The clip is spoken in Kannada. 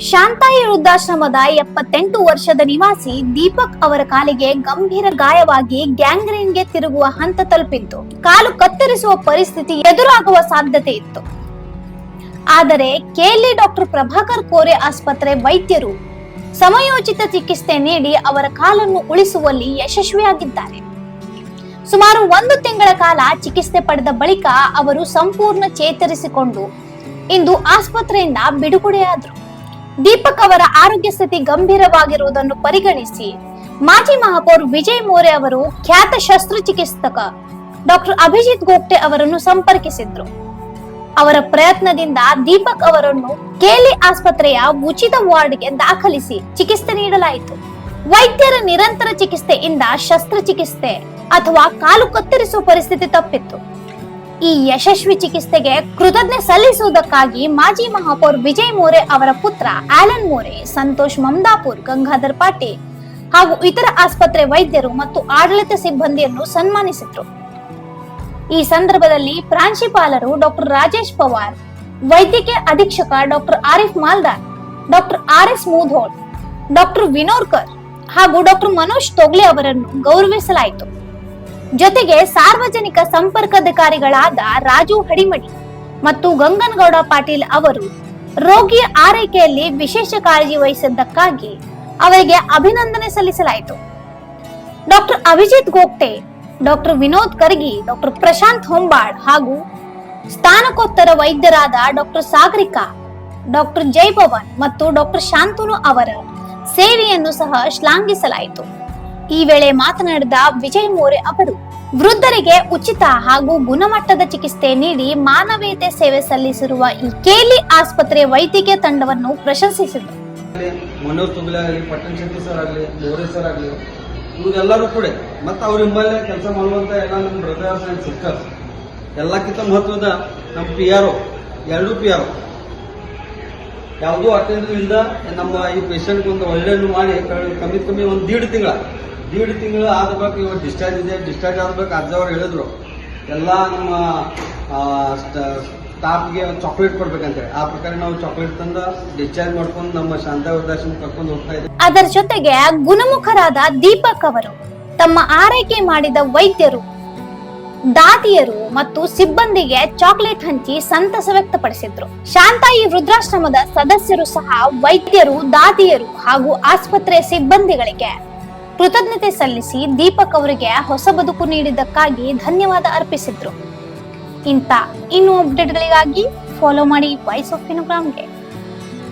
ಶಾಂತಾಯಿ ವೃದ್ಧಾಶ್ರಮದ 78 ವರ್ಷದ ನಿವಾಸಿ ದೀಪಕ್ ಅವರ ಕಾಲಿಗೆ ಗಂಭೀರ ಗಾಯವಾಗಿ ಗ್ಯಾಂಗ್ರೀನ್ಗೆ ತಿರುಗುವ ಹಂತ ತಲುಪಿತ್ತು. ಕಾಲು ಕತ್ತರಿಸುವ ಪರಿಸ್ಥಿತಿ ಎದುರಾಗುವ ಸಾಧ್ಯತೆ ಇತ್ತು. ಆದರೆ ಕೇಲಿ ಡಾಕ್ಟರ್ ಪ್ರಭಾಕರ್ ಕೋರೆ ಆಸ್ಪತ್ರೆ ವೈದ್ಯರು ಸಮಯೋಚಿತ ಚಿಕಿತ್ಸೆ ನೀಡಿ ಅವರ ಕಾಲನ್ನು ಉಳಿಸುವಲ್ಲಿ ಯಶಸ್ವಿಯಾಗಿದ್ದಾರೆ. ಸುಮಾರು 1 ತಿಂಗಳ ಕಾಲ ಚಿಕಿತ್ಸೆ ಪಡೆದ ಬಳಿಕ ಅವರು ಸಂಪೂರ್ಣ ಚೇತರಿಸಿಕೊಂಡು ಇಂದು ಆಸ್ಪತ್ರೆಯಿಂದ ಬಿಡುಗಡೆಯಾದರು. ದೀಪಕ್ ಅವರ ಆರೋಗ್ಯ ಸ್ಥಿತಿ ಗಂಭೀರವಾಗಿರುವುದನ್ನು ಪರಿಗಣಿಸಿ ಮಾಜಿ ಮಹಾಪೌರ್ ವಿಜಯ್ ಮೋರೆ ಅವರು ಖ್ಯಾತ ಶಸ್ತ್ರಚಿಕಿತ್ಸಕ ಡಾಕ್ಟರ್ ಅಭಿಜಿತ್ ಗೋಪ್ಟೆ ಅವರನ್ನು ಸಂಪರ್ಕಿಸಿದ್ರು. ಅವರ ಪ್ರಯತ್ನದಿಂದ ದೀಪಕ್ ಅವರನ್ನು ಕೇಲಿ ಆಸ್ಪತ್ರೆಯ ಉಚಿತ ವಾರ್ಡ್ಗೆ ದಾಖಲಿಸಿ ಚಿಕಿತ್ಸೆ ನೀಡಲಾಯಿತು. ವೈದ್ಯರ ನಿರಂತರ ಚಿಕಿತ್ಸೆಯಿಂದ ಶಸ್ತ್ರಚಿಕಿತ್ಸೆ ಅಥವಾ ಕಾಲು ಕತ್ತರಿಸುವ ಪರಿಸ್ಥಿತಿ ತಪ್ಪಿತ್ತು. ಈ ಯಶಸ್ವಿ ಚಿಕಿತ್ಸೆಗೆ ಕೃತಜ್ಞತೆ ಸಲ್ಲಿಸುವುದಕ್ಕಾಗಿ ಮಾಜಿ ಮಹಾಪೌರ್ ವಿಜಯ್ ಮೋರೆ ಅವರ ಪುತ್ರ ಆಲನ್ ಮೋರೆ, ಸಂತೋಷ್ ಮಮದಾಪುರ್, ಗಂಗಾಧರ್ ಪಾಟೀಲ್ ಹಾಗೂ ಇತರ ಆಸ್ಪತ್ರೆ ವೈದ್ಯರು ಮತ್ತು ಆಡಳಿತ ಸಿಬ್ಬಂದಿಯನ್ನು ಸನ್ಮಾನಿಸಿದ್ರು. ಈ ಸಂದರ್ಭದಲ್ಲಿ ಪ್ರಾಂಶುಪಾಲರು ಡಾಕ್ಟರ್ ರಾಜೇಶ್ ಪವಾರ್, ವೈದ್ಯಕೀಯ ಅಧೀಕ್ಷಕ ಡಾಕ್ಟರ್ ಆರಿಫ್ ಮಾಲ್ದಾರ್, ಡಾಕ್ಟರ್ ಆರ್.ಎಸ್. ಮೂಧೋಳ್, ಡಾಕ್ಟರ್ ವಿನೋರ್ಕರ್ ಹಾಗೂ ಡಾಕ್ಟರ್ ಮನೋಜ್ ತೊಗ್ಲೆ ಅವರನ್ನು ಗೌರವಿಸಲಾಯಿತು. ಜೊತೆಗೆ ಸಾರ್ವಜನಿಕ ಸಂಪರ್ಕಾಧಿಕಾರಿಗಳಾದ ರಾಜು ಹಡಿಮಡಿ ಮತ್ತು ಗಂಗನಗೌಡ ಪಾಟೀಲ್ ಅವರು ರೋಗಿಯ ಆರೈಕೆಯಲ್ಲಿ ವಿಶೇಷ ಕಾಳಜಿ ವಹಿಸಿದ್ದಕ್ಕಾಗಿ ಅವರಿಗೆ ಅಭಿನಂದನೆ ಸಲ್ಲಿಸಲಾಯಿತು. Doctor Abhijit Gopte, doctor Vinod Kargi, doctor Prashant Hombal ಹಾಗೂ ಸ್ನಾತಕೋತ್ತರ ವೈದ್ಯರಾದ ಡಾಕ್ಟರ್ ಸಾಗರಿಕಾ, ಡಾಕ್ಟರ್ ಜೈಭವನ್ ಮತ್ತು ಡಾಕ್ಟರ್ ಶಾಂತನು ಅವರ ಸೇವೆಯನ್ನು ಸಹ ಶ್ಲಾಘಿಸಲಾಯಿತು. ಈ ವೇಳೆ ಮಾತನಾಡಿದ ವಿಜಯ್ ಮೋರೆ ಅವರು ವೃದ್ಧರಿಗೆ ಉಚಿತ ಹಾಗೂ ಗುಣಮಟ್ಟದ ಚಿಕಿತ್ಸೆ ನೀಡಿ ಮಾನವೀಯತೆ ಸೇವೆ ಸಲ್ಲಿಸಿರುವ ಈ ಕೇಲಿ ಆಸ್ಪತ್ರೆ ವೈದ್ಯಕೀಯ ತಂಡವನ್ನು ಪ್ರಶಂಸಿಸಿದರು. ಮನೋಜ್ ತೊಗ್ಲೆ ಆಗಲಿ, ಪಟ್ಟಣ ಶೆಟ್ಟಿ ಸರ್ ಆಗಲಿ, ಮೋರೆ ಸರ್ ಆಗಲಿ, ಇವರೆಲ್ಲರೂ ಕೂಡ ಮತ್ತೆ ಅವ್ರ ಹಿಂಬಲ್ಲೇ ಕೆಲಸ ಮಾಡುವಂತ ಎಲ್ಲ ನಮ್ಮ ಬ್ರದರ್ಸ್ ಅಂಡ್ ಸಿಸ್ಟರ್ಸ್, ಎಲ್ಲಕ್ಕಿಂತ ಮಹತ್ವದ ನಮ್ಮ PRO, 2 PRO ಯಾವುದೂ ಅಟೆಂಡ್ ಇಲ್ಲದ ನಮ್ಮ ಈ ಪೇಷಂಟ್ ಒಂದು ಒಳ್ಳೆಯನ್ನು ಮಾಡಿ ಕಮ್ಮಿ ಒಂದು 1.5 ತಿಂಗಳು ಆದ ಬಳಿಕ ಇವತ್ತು ಡಿಸ್ಚಾರ್ಜ್ ಇದೆ. ಡಿಸ್ಚಾರ್ಜ್ ಆದ್ಬೇಕು ಅಜ್ಜ ಅವ್ರು ಹೇಳಿದ್ರು ಎಲ್ಲ ನಮ್ಮ ಸ್ಟಾಫ್ಗೆ ಚಾಕ್ಲೇಟ್ ಕೊಡ್ಬೇಕಂತೇಳಿ, ಆ ಪ್ರಕಾರ ನಾವು ಚಾಕ್ಲೇಟ್ ತಂದ ಡಿಸ್ಚಾರ್ಜ್ ಮಾಡ್ಕೊಂಡು ನಮ್ಮ ಶಾಂತಾ ವೃದ್ಧಾಶ್ರಮ ಕರ್ಕೊಂಡು ಹೋಗ್ತಾ ಇದ್ದೀವಿ. ಅದರ ಜೊತೆಗೆ ಗುಣಮುಖರಾದ ದೀಪಕ್ ಅವರು ತಮ್ಮ ಆರೈಕೆ ಮಾಡಿದ ವೈದ್ಯರು, ದಾದಿಯರು ಮತ್ತು ಸಿಬ್ಬಂದಿಗೆ ಚಾಕ್ಲೇಟ್ ಹಂಚಿ ಸಂತಸ ವ್ಯಕ್ತಪಡಿಸಿದ್ರು. ಶಾಂತಾಯಿ ವೃದ್ಧಾಶ್ರಮದ ಸದಸ್ಯರು ಸಹ ವೈದ್ಯರು, ದಾದಿಯರು ಹಾಗೂ ಆಸ್ಪತ್ರೆ ಸಿಬ್ಬಂದಿಗಳಿಗೆ ಕೃತಜ್ಞತೆ ಸಲ್ಲಿಸಿ ದೀಪಕ್ ಅವರಿಗೆ ಹೊಸ ಬದುಕು ನೀಡಿದ್ದಕ್ಕಾಗಿ ಧನ್ಯವಾದ ಅರ್ಪಿಸಿದ್ರು. ಇನ್ನೂ ಅಪ್ಡೇಟ್ಗಳಿಗಾಗಿ ಫಾಲೋ ಮಾಡಿ ವಾಯ್ಸ್ ಆಫ್ ವಿನುಗ್ರಾಮ್ಗೆ.